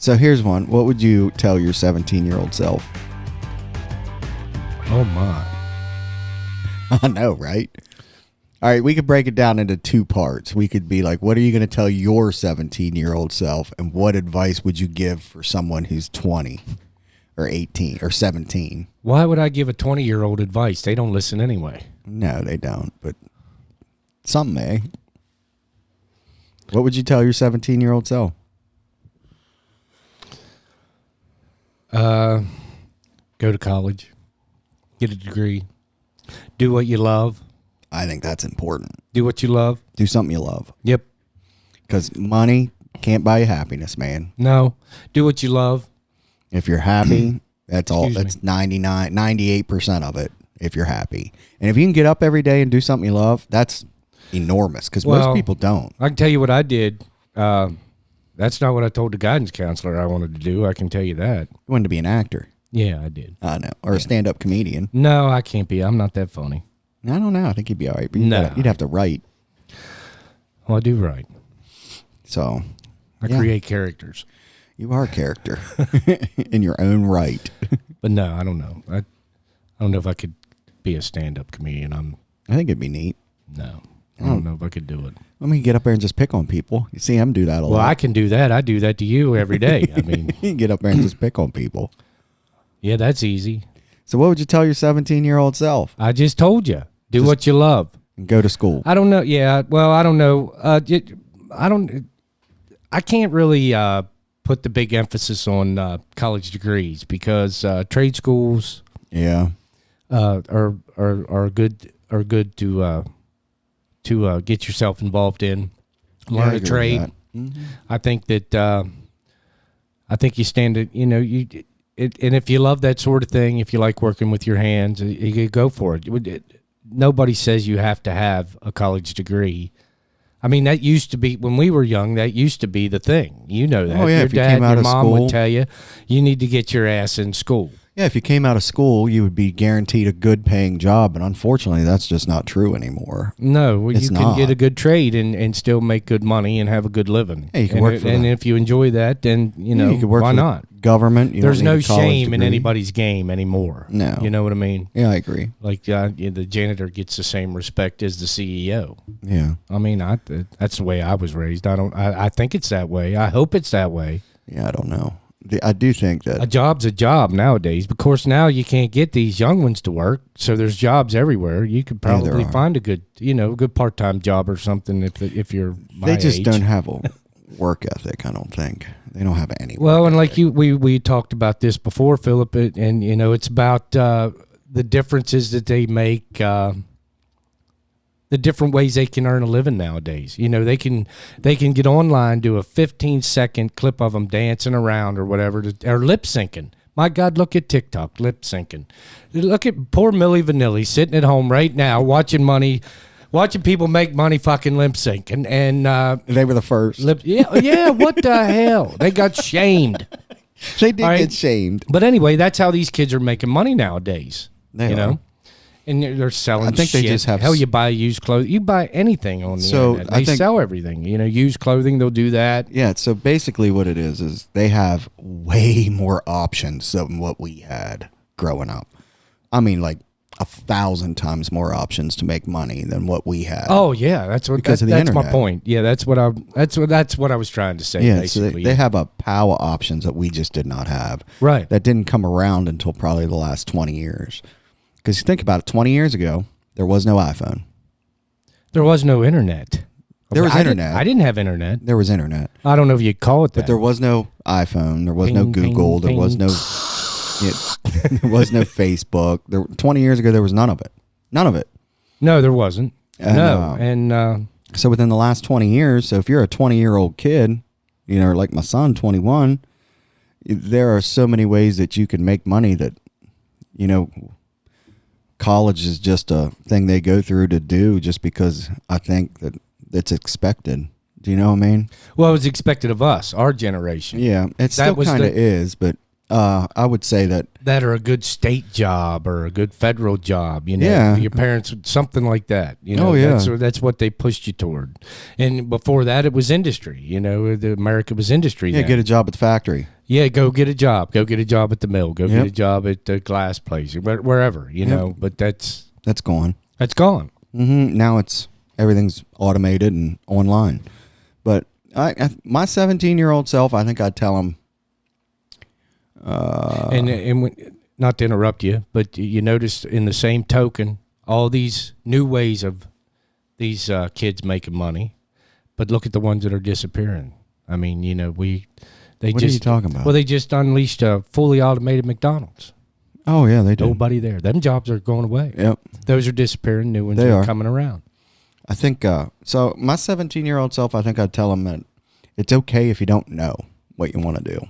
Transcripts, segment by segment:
So here's one. What would you tell your 17-year-old self? Oh, my. I know, right? All right, we could break it down into two parts. We could be like, what are you going to tell your 17-year-old self, and what advice would you give for someone who's 20 or 18 or 17? Why would I give a 20-year-old advice? They don't listen anyway. No, they don't, but some may. What would you tell your 17-year-old self? Go to college. Get a degree. Do what you love. I think that's important. Do what you love. Do something you love. Yep. Because money can't buy you happiness, man. No. Do what you love. If you're happy, that's all. Excuse That's 98% of it. If you're happy, and if you can get up every day and do something you love, that's enormous. Because most people don't. I can tell you what I did. That's not what I told the guidance counselor I wanted to do. I can tell you that. You wanted to be an actor. Yeah, I did. I know, or a stand-up comedian. No, I can't be. I'm not that funny. I don't know. I think you'd be all right. But No. you'd have to write. Well, I do right. So I create characters. You are a character in your own right. But no, I don't know. I don't know if I could be a stand-up comedian. I think it'd be neat. No. I don't know if I could do it. Let me get up there and just pick on people. You see him do that a lot. Well, I can do that. I do that to you every day. I mean, you can get up there and just pick on people. Yeah, that's easy. So what would you tell your 17-year-old self? I just told you. Do what you love. Go to school. I don't know. Yeah. Well, I don't know. I can't really put the big emphasis on college degrees because trade schools are good to get yourself involved in, learn a trade. Mm-hmm. I think that I think you stand it. You know, and if you love that sort of thing, if you like working with your hands, you go for it. Nobody says you have to have a college degree. I mean, that used to be, when we were young, that used to be the thing. You know that. Oh, yeah, Your if you dad, came out your of mom school- would tell you, you need to get your ass in school. Yeah, if you came out of school, you would be guaranteed a good paying job. And unfortunately, that's just not true anymore. No, well, It's you can not. get a good trade and still make good money and have a good living. Yeah, you can and work for and the- if you enjoy that, then, you could work why for the not? Government. You There's don't no need a college shame in degree. anybody's game anymore. No. You know what I mean? Yeah, I agree. Like the janitor gets the same respect as the CEO. Yeah. I mean, that's the way I was raised. I think it's that way. I hope it's that way. Yeah, I don't know. I do think that. A job's a job nowadays. Of course, now you can't get these young ones to work, so there's jobs everywhere. You could Yeah, there probably are. find a good part-time job or something if you're my They just age. don't have a work ethic, I don't think. They don't have any. Well, work and like ethic. we talked about this before, Philip, and it's about the differences that they make, the different ways they can earn a living nowadays. You know, they can get online, do a 15-second clip of them dancing around or whatever, or lip syncing. My God, look at TikTok, lip syncing. Look at poor Milli Vanilli sitting at home right now watching people make money fucking lip syncing, and They were the first. yeah, what the hell? They got shamed. They did All right. get shamed. But anyway, that's how these kids are making money nowadays. They you are. know, and they're selling. I think they shit. just have Hell, you buy used clothes. You buy anything on the So, internet. I They think- sell everything. You know, used clothing. They'll do that. Yeah, so basically what it is they have way more options than what we had growing up. I mean, like 1,000 times more options to make money than what we had. Oh yeah, that's what. Because of the that's my internet. point. Yeah, that's what I was trying to say. yeah, so basically, they have a power options that we just did not have. right. That didn't come around until probably the last 20 years. Because you think about it, 20 years ago, there was no iPhone. There was no internet. There was internet. I didn't have internet. There was internet. I don't know if you'd call it that. But there was no iPhone. There was no Ping, ping, Google. There was ping. no there was no Facebook. 20 years ago, there was none of it. None of it. No, there wasn't. And, No, and So within the last 20 years, so if you're a 20-year-old kid, you know, like my son, 21, there are so many ways that you can make money that, you know, college is just a thing they go through to do just because I think that it's expected. Do you know what I mean? well, it was expected of us, our generation. Yeah, it still was kind of the- is, but I would say that That or a good state job or a good federal job, you know, Yeah. your parents, something like that, you know, Oh, yeah. that's what they pushed you toward. And before that, it was industry, you know, America was industry. yeah, then. get a job at the factory. Yeah, go get a job. Go get a job at the mill. Go Yep. get a job at the glass place, wherever, you know. But that's gone. gone. Now everything's automated and online. But my 17-year-old self, I think I'd tell him. Not to interrupt you, but you notice in the same token, all these new ways of these kids making money, but look at the ones that are disappearing. I mean, you know, What are you talking about? Well, they just unleashed a fully automated McDonald's. Oh yeah, they do. Nobody there. Them jobs are going away. Yep. Those are disappearing. New ones They are are. coming around. I think so. My 17-year-old self, I think I'd tell him that it's okay if you don't know what you want to do.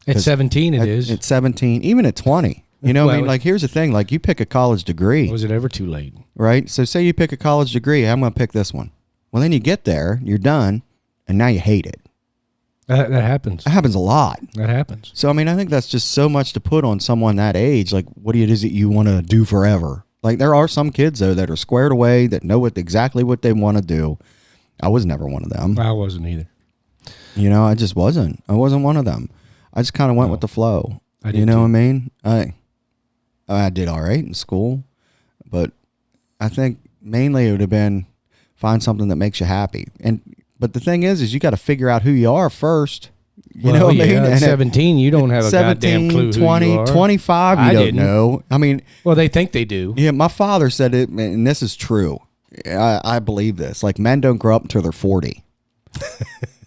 At 17, it is. At 17, even at 20. You know what I Well, mean? Like, here's the thing. Like, you pick a college degree, Was it ever too late? right? So say you pick a college degree. I'm going to pick this one. Well, then you get there, you're done, and now you hate it. That happens. That happens a lot. That happens. So, I mean, I think that's just so much to put on someone that age. Like, what is it you want to do forever? Like, there are some kids, though, that are squared away, that know exactly what they want to do. I was never one of them. I wasn't either. You know, I just wasn't. I wasn't one of them. I just kind of went with the flow. I did You know too. what I mean? I did all right in school, but I think mainly it would have been find something that makes you happy. But the thing is you got to figure out who you are first. You know what I mean? At And 17, you don't have a 17, goddamn clue 20, who you are. 25, you I don't didn't. know. I mean, Well, they think they do. yeah, my father said it, and this is true. I believe this. Like, men don't grow up until they're 40.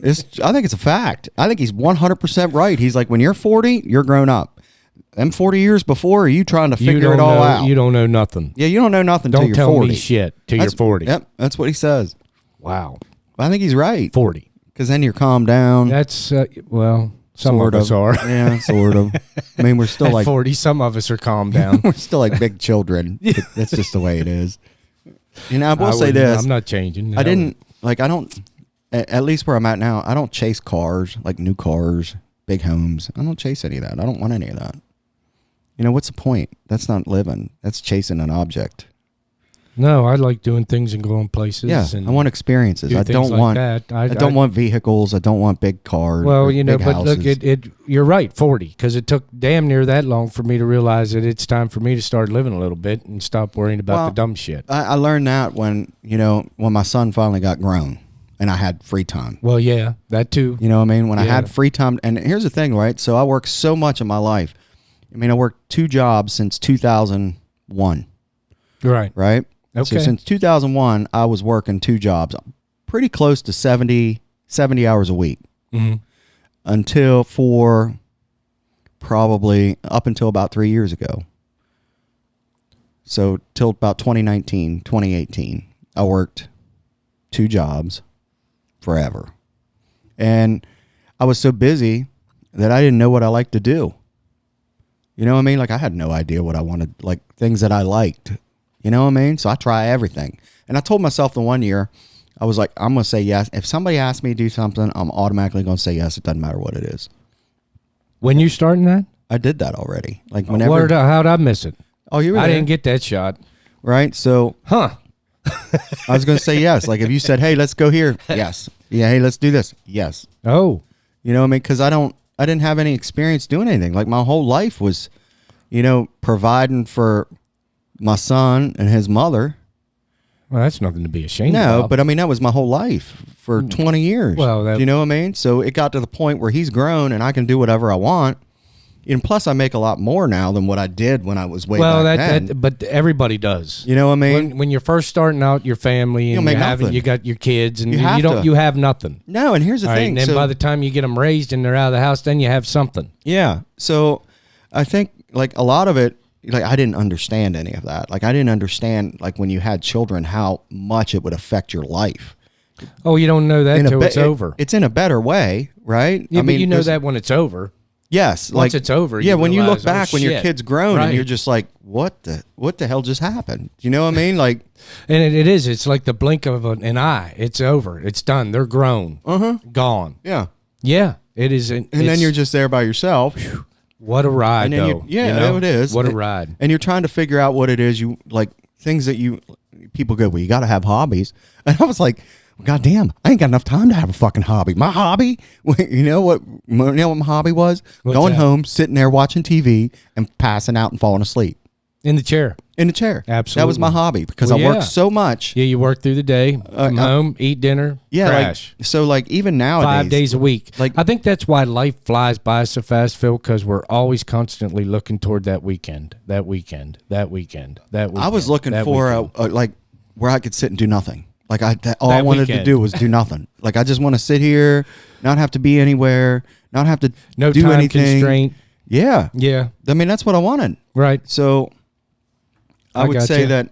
I think it's a fact. I think he's 100% right. He's like, when you're 40, you're grown up. Them 40 years before, are you trying to figure it all know, out? You don't know nothing. Yeah, you don't know nothing until Don't you're tell 40. me shit till you're 40. Yep, that's what he says. Wow. I think he's right. 40. Because then you're calmed down. That's, well, some sort of us are. Yeah, sort of. I mean, we're still At like 40, some of us are calmed down. we're still like big children. That's just the way it is. You know, I will say this. I'm not changing. I don't, at least where I'm at now, I don't chase cars, like new cars, big homes. I don't chase any of that. I don't want any of that. You know, what's the point? That's not living. That's chasing an object. No, I like doing things and going places. Yeah, and I want experiences. do I things don't like want that. I don't want vehicles. I don't want big cars. Well, or you know, big but look, houses. you're right, 40, because it took damn near that long for me to realize that it's time for me to start living a little bit and stop worrying about the dumb shit. I learned that when my son finally got grown and I had free time. Well, yeah, that too. You know what I mean? When I Yeah. had free time. And here's the thing, right? So I worked so much in my life. I mean, I worked 2 jobs since 2001, Right. right? So Okay. since 2001, I was working 2 jobs, pretty close to 70 hours a week Mm-hmm. until probably up until about 3 years ago. So till about 2019, 2018, I worked 2 jobs forever. And I was so busy that I didn't know what I liked to do. You know what I mean? Like, I had no idea what I wanted, like things that I liked. You know what I mean? So I try everything. And I told myself the one year, I was like, I'm going to say yes. If somebody asks me to do something, I'm automatically going to say yes. It doesn't matter what it is. When you starting that? I did that already. Like, whenever. How'd I miss it? Oh, you were I there. didn't get that shot. Right? So Huh. I was going to say yes. Like, if you said, hey, let's go here. Yes. Yeah. Hey, let's do this. Yes. Oh. You know what I mean? Because I didn't have any experience doing anything. Like, my whole life was, providing for my son and his mother. Well, that's nothing to be ashamed No, of. but I mean, that was my whole life for 20 years. Well, Do you know what I mean? So it got to the point where he's grown and I can do whatever I want. And plus, I make a lot more now than what I did when I was way back then. but everybody does. You know what I mean? When you're first starting out your family and make nothing. you got your kids and You you have don't to. you have nothing. No, and here's the All right, thing. and then So- by the time you get them raised and they're out of the house, then you have something. Yeah. So I think like a lot of it, like I didn't understand any of that. Like I didn't understand like when you had children, how much it would affect your life. Oh, you don't know that In a until be- it's over. It's in a better way, right? Yeah, I but you know there's- that when it's over. Yes. Once it's over, Yeah. you When you look realize, oh, back when your shit. kid's grown Right. and you're just like, what the hell just happened? You know what I mean? Like, And it is. It's like the blink of an eye. It's over. It's done. They're grown. Gone. yeah. Yeah, it is. And And then you're just there by yourself. what a ride, And then though. it is. What a ride. And you're trying to figure out what it is you like, things that people go, well, you got to have hobbies. And I was like, God damn, I ain't got enough time to have a fucking hobby. My hobby, you know what my hobby was? What's Going that? home, sitting there watching TV and passing out and falling asleep In the chair. in the chair. That was Absolutely. my hobby because Well, I yeah. worked so much. Yeah, you work through the day, come home, eat dinner, crash. So like even nowadays, 5 days a week. Like- I think that's why life flies by so fast, Phil, because we're always constantly looking toward that weekend. I was looking for a like where I could sit and do nothing. Like all I That wanted to weekend. do was do nothing. Like I just want to sit here, not have to be anywhere, not have to no do time anything. constraint. Yeah, Yeah, I mean that's what I wanted. right. So I would gotcha. say that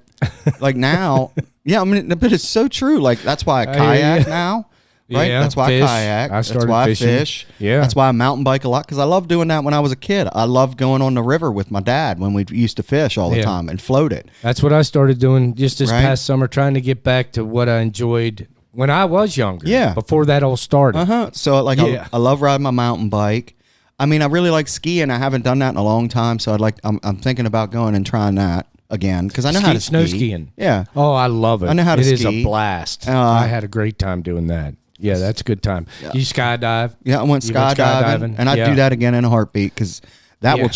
like now, yeah, I mean, but it's so true. Like that's why I I hear kayak ya. now. Right, Yeah, that's why fish. I kayak. I That's started why fishing. I fish. Yeah. That's why I mountain bike a lot because I loved doing that when I was a kid. I loved going on the river with my dad when we used to fish all the Yeah. time and float it. That's what I started doing just this Right. past summer, trying to get back to what I enjoyed when I was younger. Yeah. Before that all started. So like Yeah. I love riding my mountain bike. I mean, I really like skiing. I haven't done that in a long time, so I'm thinking about going and trying that again because I know how to Snow ski. skiing. Yeah. Oh, I love it. I know how to It is ski. a blast. I had a great time doing that. Yeah, that's a good time. You skydive. Yeah, I went You went skydiving, and I'd Yeah. do that again in a heartbeat because that Yeah. will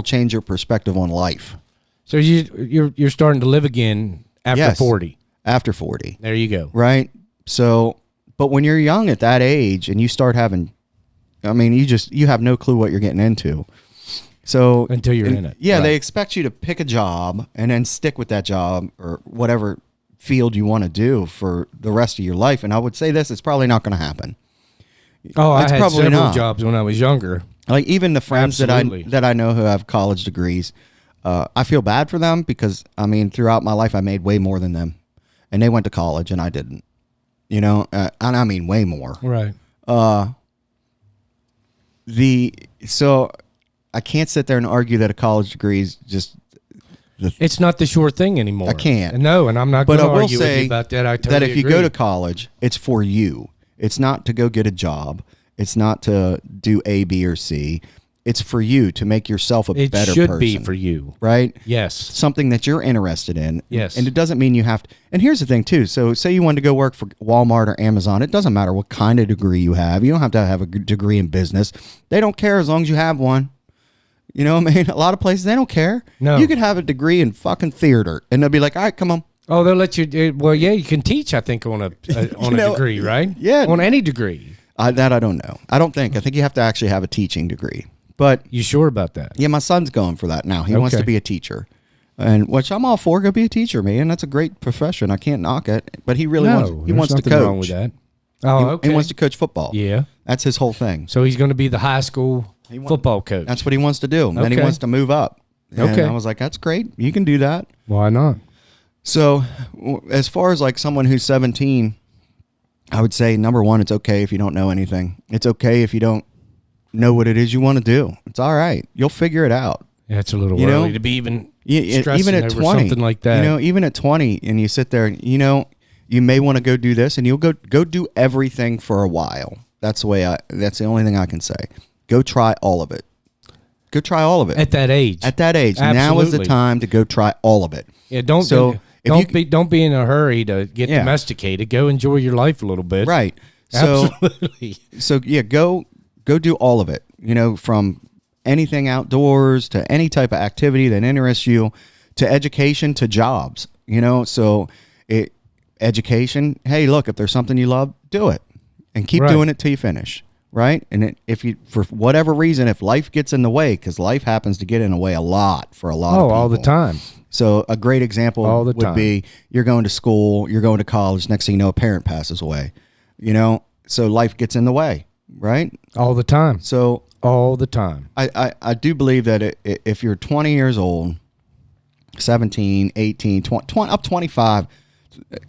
change your perspective on life So you're starting to live again after Yes. 40. after 40, There you go. right? So, but when you're young at that age and you start having, I mean, you have no clue what you're getting into. So Until you're in it. Yeah, Right. they expect you to pick a job and then stick with that job or whatever field you want to do for the rest of your life. And I would say this, it's probably not going to happen. Oh, I It's had probably several not. jobs when I was younger. Like even the friends Absolutely. that I know who have college degrees, I feel bad for them because I mean throughout my life I made way more than them, and they went to college and I didn't. You know, and I mean way more. Right. So I can't sit there and argue that a college degree is just. It's not the sure thing anymore. I can't. No, and I'm not But going I to will argue with say you about that. I totally that if you agree. go to college, it's for you. It's not to go get a job. It's not to do A, B, or C. It's for you to make yourself a it better should person. be for you. Right? Yes. Something that you're interested in. Yes. And it doesn't mean you have to. And here's the thing, too. So, say you wanted to go work for Walmart or Amazon. It doesn't matter what kind of degree you have. You don't have to have a degree in business. They don't care as long as you have one. You know what I mean? A lot of places, they don't care. No. You could have a degree in fucking theater, and they'll be like, all right, come on. Oh, they'll let you. Well, yeah, you can teach. I think on a know, degree, right? yeah. On any degree. That I don't know. I don't think. I think you have to actually have a teaching degree. But You sure about that? yeah, my son's going for that now. He wants to Okay. be a teacher, and which I'm all for. Go be a teacher, man. That's a great profession. I can't knock it. But he really No, wants. He there's wants to nothing coach. wrong with that. Oh, okay. He wants to coach football. Yeah. That's his whole thing. So he's going to be the high school football coach. That's what he wants to do. Then he Okay. wants to move up. And Okay. I was like, that's great. You can do that. Why not? So, as far as like someone who's 17, I would say number one, it's okay if you don't know anything. It's okay if you don't know what it is you want to do. It's all right. You'll figure it out. Yeah, it's a little You know, early to be even Yeah, stressing even at over 20, something like that. You know, even at 20, and you sit there, and, you know, you may want to go do this, and you'll go do everything for a while. That's the way that's the only thing I can say. Go try all of it. Go try all of it. At that age. At that age, now is the Absolutely. time to go try all of it. Yeah, don't So, if you don't be in a hurry to get Yeah. domesticated. Go enjoy your life a little bit. Right. So, Absolutely. so yeah, go do all of it. You know, from anything outdoors to any type of activity that interests you, to education to jobs. You know, so education. Hey, look, if there's something you love, do it, and keep Right. doing it till you finish. Right. And if you, for whatever reason, if life gets in the way, because life happens to get in the way a lot for a lot of Oh, people. all the time. So a great example All the would time. be you're going to school, you're going to college. Next thing you know, a parent passes away. You know, so life gets in the way, right? All the time. So All the time. I do believe that if you're 20 years old, 17, 18, 20, up 25,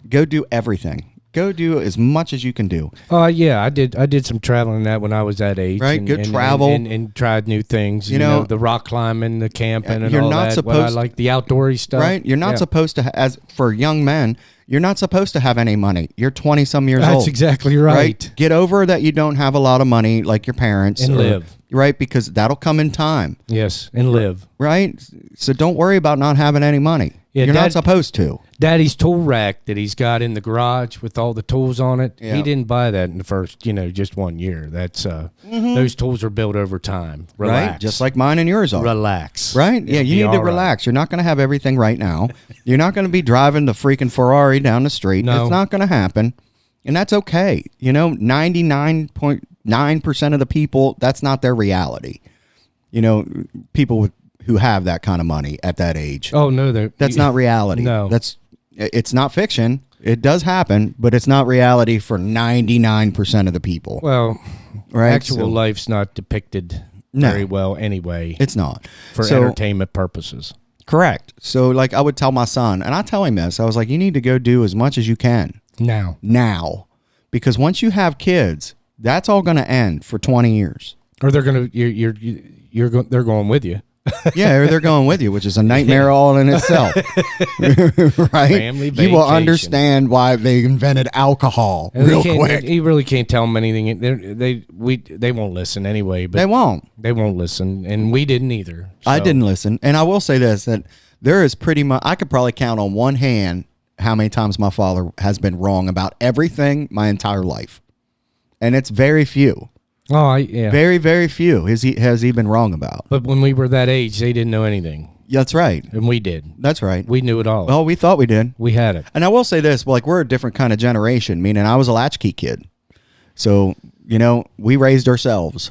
go do everything. Go do as much as you can do. Yeah, I did some traveling that when I was that age. Right, good travel. and tried new things. You know, know, the rock climbing, the camping, and you're all not that. What I supposed- like the outdoorsy stuff. Right? You're not Yeah. supposed to, as for young men, you're not supposed to have any money. You're 20 some years old. That's exactly right. Get over that you don't have a lot of money like your parents. And live. Right? Because that'll come in time. Yes, and live. Right? So don't worry about not having any money. Yeah, You're not supposed to. Daddy's tool rack that he's got in the garage with all the tools on it. Yeah. He didn't buy that in the first, just 1 year. That's those tools are built over time. Relax. Right? Just like mine and yours are. Relax. Right? Yeah, you need to relax. You're not going to have everything right now. You're not going to be driving the freaking Ferrari down the street. No. It's not going to happen. And that's okay. 99.9% of the people, that's not their reality. People who have that kind of money at that age. Oh no, That's not reality. No. It's not fiction. It does happen, but it's not reality for 99% of the people. Well, right? actual life's not depicted very well anyway. It's not. For entertainment purposes. Correct. So like I would tell my son, and I tell him this, I was like, you need to go do as much as you can now, because once you have kids, that's all going to end for 20 years. Or they're going to they're going with you. Yeah, or they're going with you, which is a nightmare all in itself. Right? Family vacation. You will understand why they invented alcohol real quick. You really can't tell them anything. They won't listen anyway. But They won't. They won't listen, and we didn't either. I so. didn't listen. And I will say this, that there is pretty much, I could probably count on one hand how many times my father has been wrong about everything my entire life. And it's very few. Oh, yeah. Very, very few has he been wrong about. But when we were that age, they didn't know anything. That's right. And we did. That's right. We knew it all. Well, we thought we did. We had it. And I will say this, like we're a different kind of generation, meaning I was a latchkey kid. So, we raised ourselves.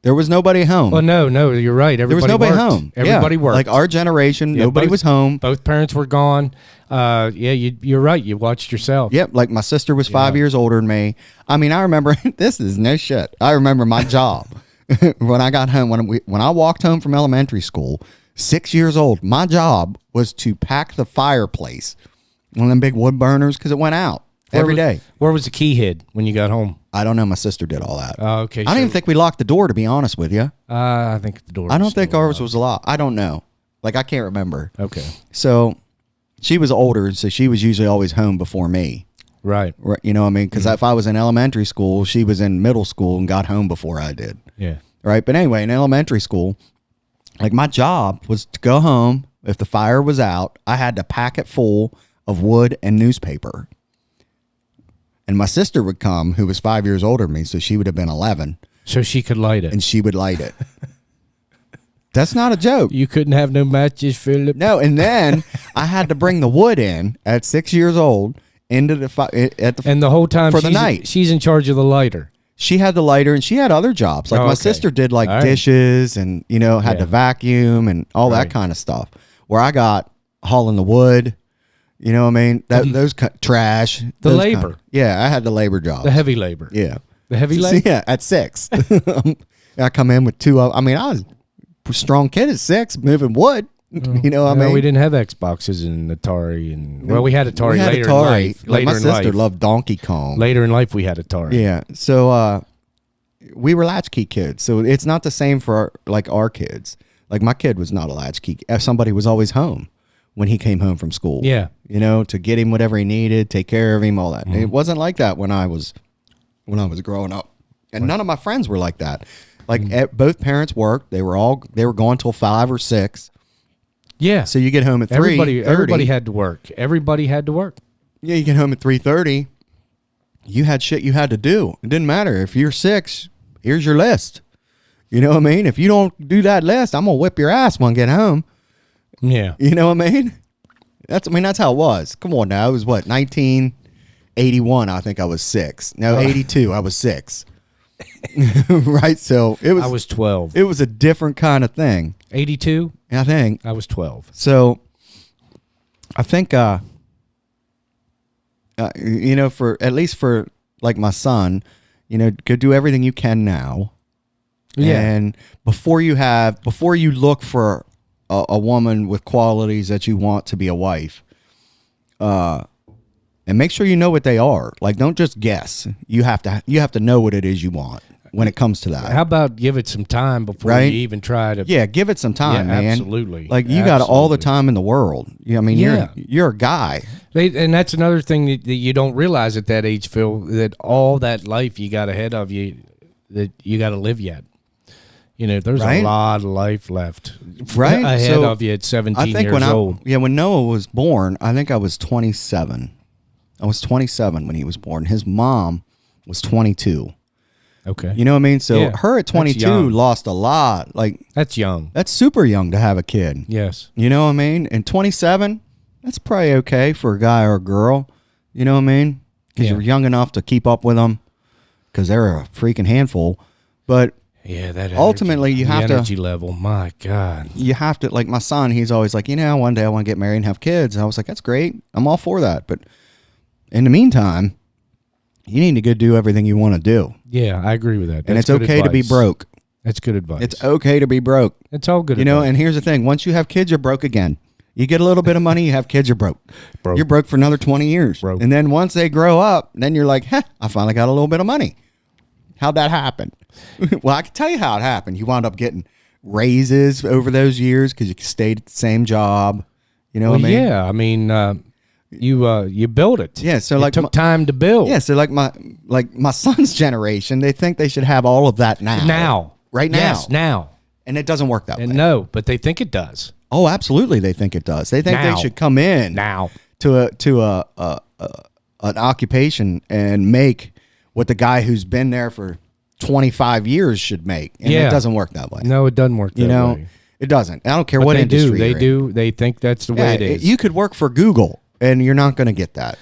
There was nobody home. Well, no, you're right. Everybody there was nobody worked. home. Everybody worked. Like our generation, nobody was home. Both parents were gone. You're right. You watched yourself. Yep, like my sister was 5 years older than me. I mean, I remember, this is no shit. I remember my job when I got home, when I walked home from elementary school, 6 years old, my job was to pack the fireplace, one of them big wood burners, because it went out every day. Where was the key hid when you got home? I don't know. My sister did all that. Oh, okay. I don't even think we locked the door, to be honest with you. I think the door. I don't think ours was locked. I don't know. Like, I can't remember. Okay. So she was older, so she was usually always home before me. Right. You know what I mean? Because if I was in elementary school, she was in middle school and got home before I did. Yeah. Right. But anyway, in elementary school, like my job was to go home. If the fire was out, I had to pack it full of wood and newspaper. And my sister would come, who was 5 years older than me, so she would have been 11. So she could light it. And she would light it. That's not a joke. You couldn't have no matches, Philip. No, and then I had to bring the wood in at 6 years old into the and the whole time for the night. She's in charge of the lighter. She had the lighter, and she had other jobs. Like my sister did like dishes and had to vacuum and all that kind of stuff. Where I got hauling the wood. You know what I mean? Those trash. The labor. I had the labor job. The heavy labor. Yeah. The heavy labor? Yeah, at 6. I come in with two. I mean, I was a strong kid at 6 moving wood. You know what I mean? We didn't have Xboxes and Atari. We had Atari later in life. Like my sister loved Donkey Kong. Later in life, we had Atari. Yeah. So we were latchkey kids. So it's not the same for our kids. Like my kid was not a latchkey. Somebody was always home when he came home from school. Yeah. To get him whatever he needed, take care of him, all that. Mm-hmm. It wasn't like that when I was growing up. And none of my friends were like that. Like both parents worked. They were gone till 5 or 6. Yeah. So you get home at 3:30. Everybody had to work. Everybody had to work. Yeah, you get home at 3:30. You had shit you had to do. It didn't matter. If you're 6, here's your list. You know what I mean? If you don't do that list, I'm going to whip your ass when I get home. Yeah. You know what I mean? That's how it was. Come on now. It was 1981, I think I was 6. No, 82, I was 6. Right? So I was 12. It was a different kind of thing. 82? I think. I was 12. So I think for at least for like my son, go do everything you can now. Yeah. And before you look for a woman with qualities that you want to be a wife, and make sure you know what they are. Like, don't just guess. You have to know what it is you want when it comes to that. How about give it some time before you even try to? Yeah, give it some time, man. Absolutely. Like you got all the time in the world. I mean, you're a guy. And that's another thing that you don't realize at that age, Phil. That all that life you got ahead of you, that you got to live yet. You know, there's Right? a lot of life left Right? ahead So, of you at 17 I think years old. when Noah was born, I think I was 27. I was 27 when he was born. His mom was 22. Okay. You know what I mean? So Yeah, her at that's 22 young. lost a lot. Like, That's young. that's super young to have a kid. Yes. You know what I mean? And 27, that's probably okay for a guy or a girl. You know what I mean? Because Yeah. you're young enough to keep up with them because they're a freaking handful. But Yeah, that ultimately, energy, you the have to- energy level. My God. you have to, like my son, he's always like, one day I want to get married and have kids. And I was like, that's great. I'm all for that. But in the meantime, you need to go do everything you want to do. Yeah, I agree with that. And That's it's good okay to be advice. broke. That's good advice. It's okay to be broke. It's all good You know, advice. and here's the thing. Once you have kids, you're broke again. You get a little bit of money, you have kids, you're broke. Broke. You're broke for another 20 years. Broke. And then once they grow up, then you're like, I finally got a little bit of money. How'd that happen? Well, I can tell you how it happened. You wound up getting raises over those years because you stayed at the same job. You know Well, what I mean? yeah. I mean, you build it. Yeah, so it like took time to build. Yeah, so like my son's generation, they think they should have all of that now. Now. Right now. Yes, now. And it doesn't work that And way. no, but they think it does. Oh, absolutely, they think it does. They think Now. they should come in Now. to an occupation and make what the guy who's been there for 25 years should make. And Yeah. it doesn't work that way. No, it doesn't work that You know, way. it doesn't. I don't care But what they industry do. They you're in. do. They think that's the way it is. You could work for Google and you're not going to get that.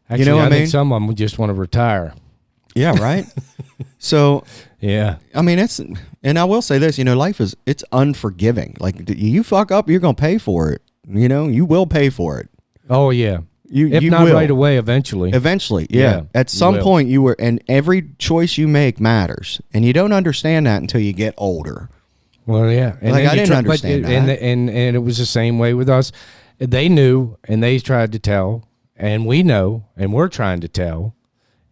Actually, you know what I mean? think some of them just want to retire. Yeah, right? So, Yeah. I mean, and I will say this, life it's unforgiving. Like, you fuck up, you're going to pay for it. You will pay for it. Oh, yeah. If You not will. right away, eventually. Eventually, yeah. Yeah, At you some will. point, and every choice you make matters. And you don't understand that until you get older. Well, yeah. And Like, then I you didn't but understand and, that. And it was the same way with us. They knew, and they tried to tell, and we know, and we're trying to tell,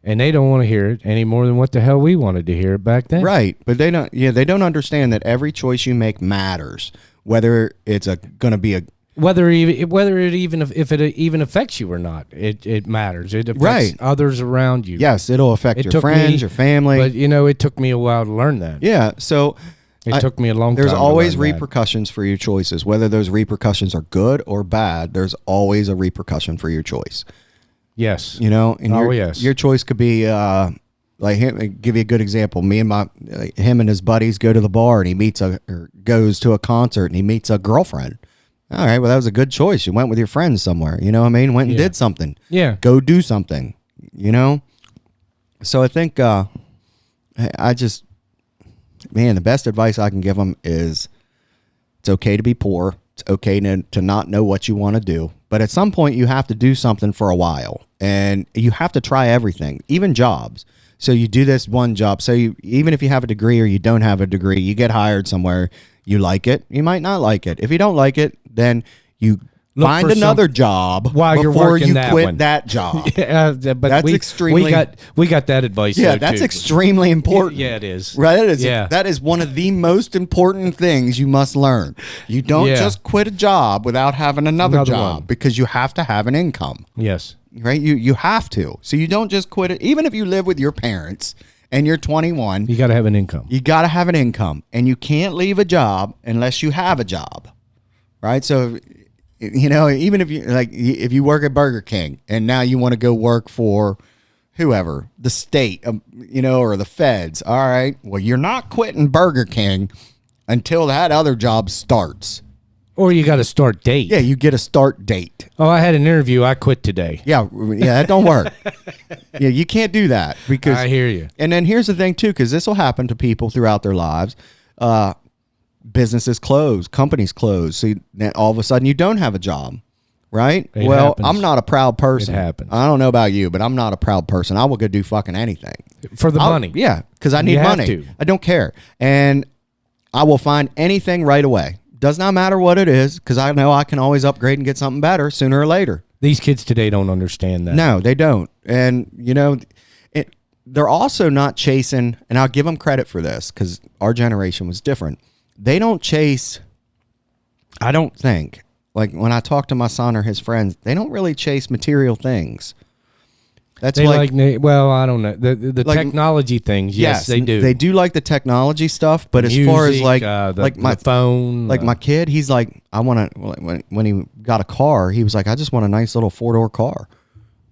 and they don't want to hear it any more than what the hell we wanted to hear it back then. Right. But they don't understand that every choice you make matters. Whether it's going to be a Whether it even affects you or not, it matters. It affects Right. others around you. yes, it'll affect It your took friends, me- your family. But it took me a while to learn that. yeah. So It took me a long time. there's to always learn that. repercussions for your choices. Whether those repercussions are good or bad, there's always a repercussion for your choice. Yes. And Oh, yes. your choice could be like him. Give you a good example. Me and him and his buddies go to the bar, and he goes to a concert, and he meets a girlfriend. All right, well, that was a good choice. You went with your friends somewhere. You know what I mean? Went and Yeah. did something. Yeah. Go do something. So I think the best advice I can give them is it's okay to be poor. It's okay to not know what you want to do. But at some point, you have to do something for a while. And you have to try everything, even jobs. So you do this one job. So even if you have a degree or you don't have a degree, you get hired somewhere. You like it. You might not like it. If you don't like it, then you Look find for another job while you're before working you that quit one. that job. Yeah, but That's we extremely- we got that advice. Yeah, though, that's too. extremely important. Yeah, it is. Right? Yeah. That is one of the most important things you must learn. You don't Yeah. just quit a job without having another Another job one. because you have to have an income. Yes. Right? You have to. So you don't just quit it. Even if you live with your parents and you're 21, You got to have an income. you got to have an income. And you can't leave a job unless you have a job. Right? So even if you work at Burger King and now you want to go work for whoever, the state, or the feds. All right. Well, you're not quitting Burger King until that other job starts. Or you got to start date. Yeah, you get a start date. Oh, I had an interview. I quit today. Yeah, that don't work. Yeah, you can't do that because. I hear you. And then here's the thing too, because this will happen to people throughout their lives. Businesses close, companies close, so then all of a sudden you don't have a job, right? It Well, happens. I'm not a proud person. It happens. I don't know about you, but I'm not a proud person. I will go do fucking anything For the money. Yeah, because I need You have money. to. I don't care, and I will find anything right away. Does not matter what it is, because I know I can always upgrade and get something better sooner or later. These kids today don't understand that. No, they don't. And, they're also not chasing, and I'll give them credit for this because our generation was different. They don't chase, I don't think, like when I talk to my son or his friends, they don't really chase material things. That's They like, well, I don't know the like- technology things. Yes, they do. They do like the technology stuff, but as far as Music, like my the phone, like my kid, he's like, I want to. When he got a car, he was like, I just want a nice little 4-door car.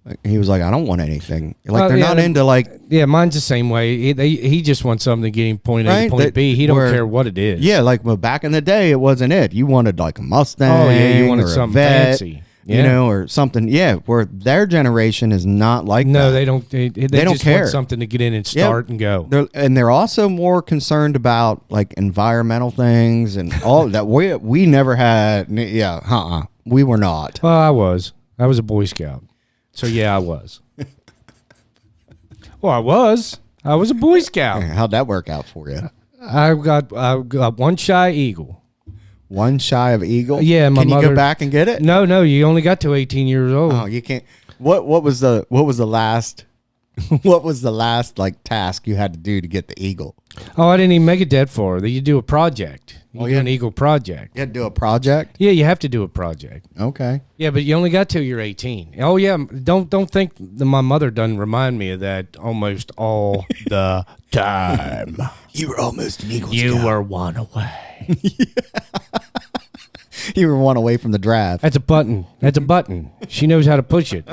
Like, he was like, I don't want anything. Like Well, they're yeah, not into like, yeah, mine's the same way. He just wants something to get him point A Right, to point that- B. He don't where- care what it is. yeah, like well, back in the day, it wasn't it. You wanted like a Mustang. Oh yeah, you wanted or a something Vet, fancy. Yeah. you know, or something. Yeah, where their generation is not like No, that. they don't. They don't just care. want something to get in and Yeah. start and go. They're also more concerned about like environmental things and all that. We never had. Yeah, we were not. Well, I was a Boy Scout, so yeah, I was. Well, I was a Boy Scout. How'd that work out for you? I got one shy eagle. One shy of eagle. Yeah, my Can you mother- go back and get it? No, you only got to 18 years old. Oh, you can't. What was the last what was the last like task you had to do to get the eagle? Oh, I didn't even make it that far. You do a project. You Oh, do yeah. an eagle project. You had to do a project. Yeah, you have to do a project. Okay. Yeah, but you only got till you're 18. Oh yeah, don't think that my mother doesn't remind me of that almost all the time. You were almost an eagle. You Scout. were one away. You were one away from the draft. That's a button. That's a button. She knows how to push it.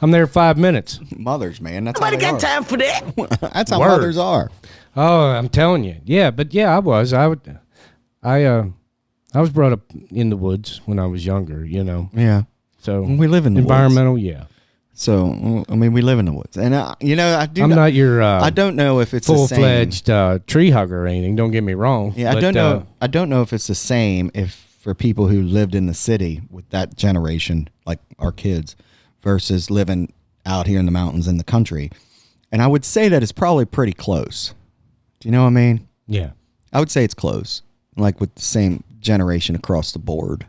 I'm there 5 minutes. Mothers, man. That's Nobody how got they are. time for that. That's how Word. mothers are. Oh, I'm telling you. Yeah, but yeah, I was. I was brought up in the woods when I was younger. You know, Yeah. so We live in the environmental. Yeah, So I mean, we live in the woods, and I do. I'm not your I don't know if it's the same. full-fledged tree hugger or anything. Don't get me wrong. Yeah, I but, don't know. I don't know if it's the same if for people who lived in the city with that generation, like our kids, versus living out here in the mountains in the country. And I would say that it's probably pretty close. Do you know what I mean? Yeah. I would say it's close, like with the same generation across the board.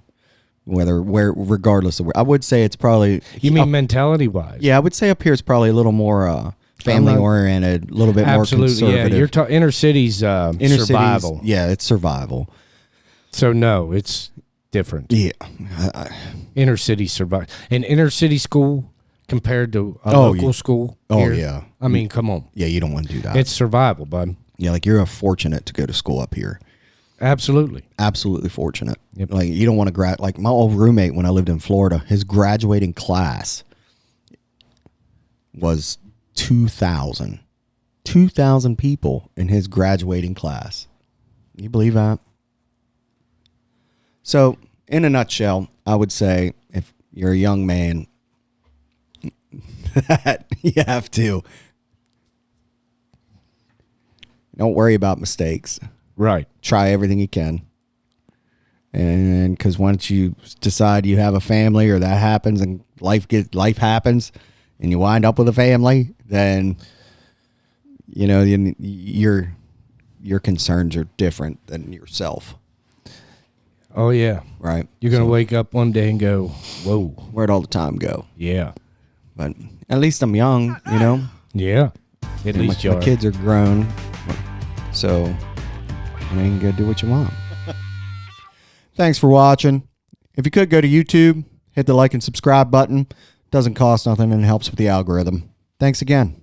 Regardless of where, I would say it's probably. You mean mentality-wise? Yeah, I would say up here it's probably a little more family oriented, a little bit Absolutely. more Yeah, conservative. you're talking inner cities Inner survival. cities, yeah, it's survival. So no, it's different. Yeah, Inner city survival. An inner city school compared to a Oh, local yeah. school. Oh, here, yeah. I mean, come on. yeah, you don't want to do that. It's survival, bud. Yeah, like you're fortunate to go to school up here. Absolutely. Absolutely fortunate. Yep. Like you don't want to like my old roommate when I lived in Florida, his graduating class was 2,000. 2,000 people in his graduating class. You believe that? So, in a nutshell, I would say if you're a young man, you have to. Don't worry about mistakes. Right. Try everything you can. And because once you decide you have a family or that happens and life happens and you wind up with a family, then you know your concerns are different than yourself, Oh yeah. right? You're gonna So, wake up one day and go, "Whoa, where'd all the time go? yeah, But at least I'm young, you know. yeah." At And least you my are. kids are grown, so you can go do what you want. Thanks for watching. If you could go to YouTube, hit the like and subscribe button. Doesn't cost nothing and it helps with the algorithm. Thanks again.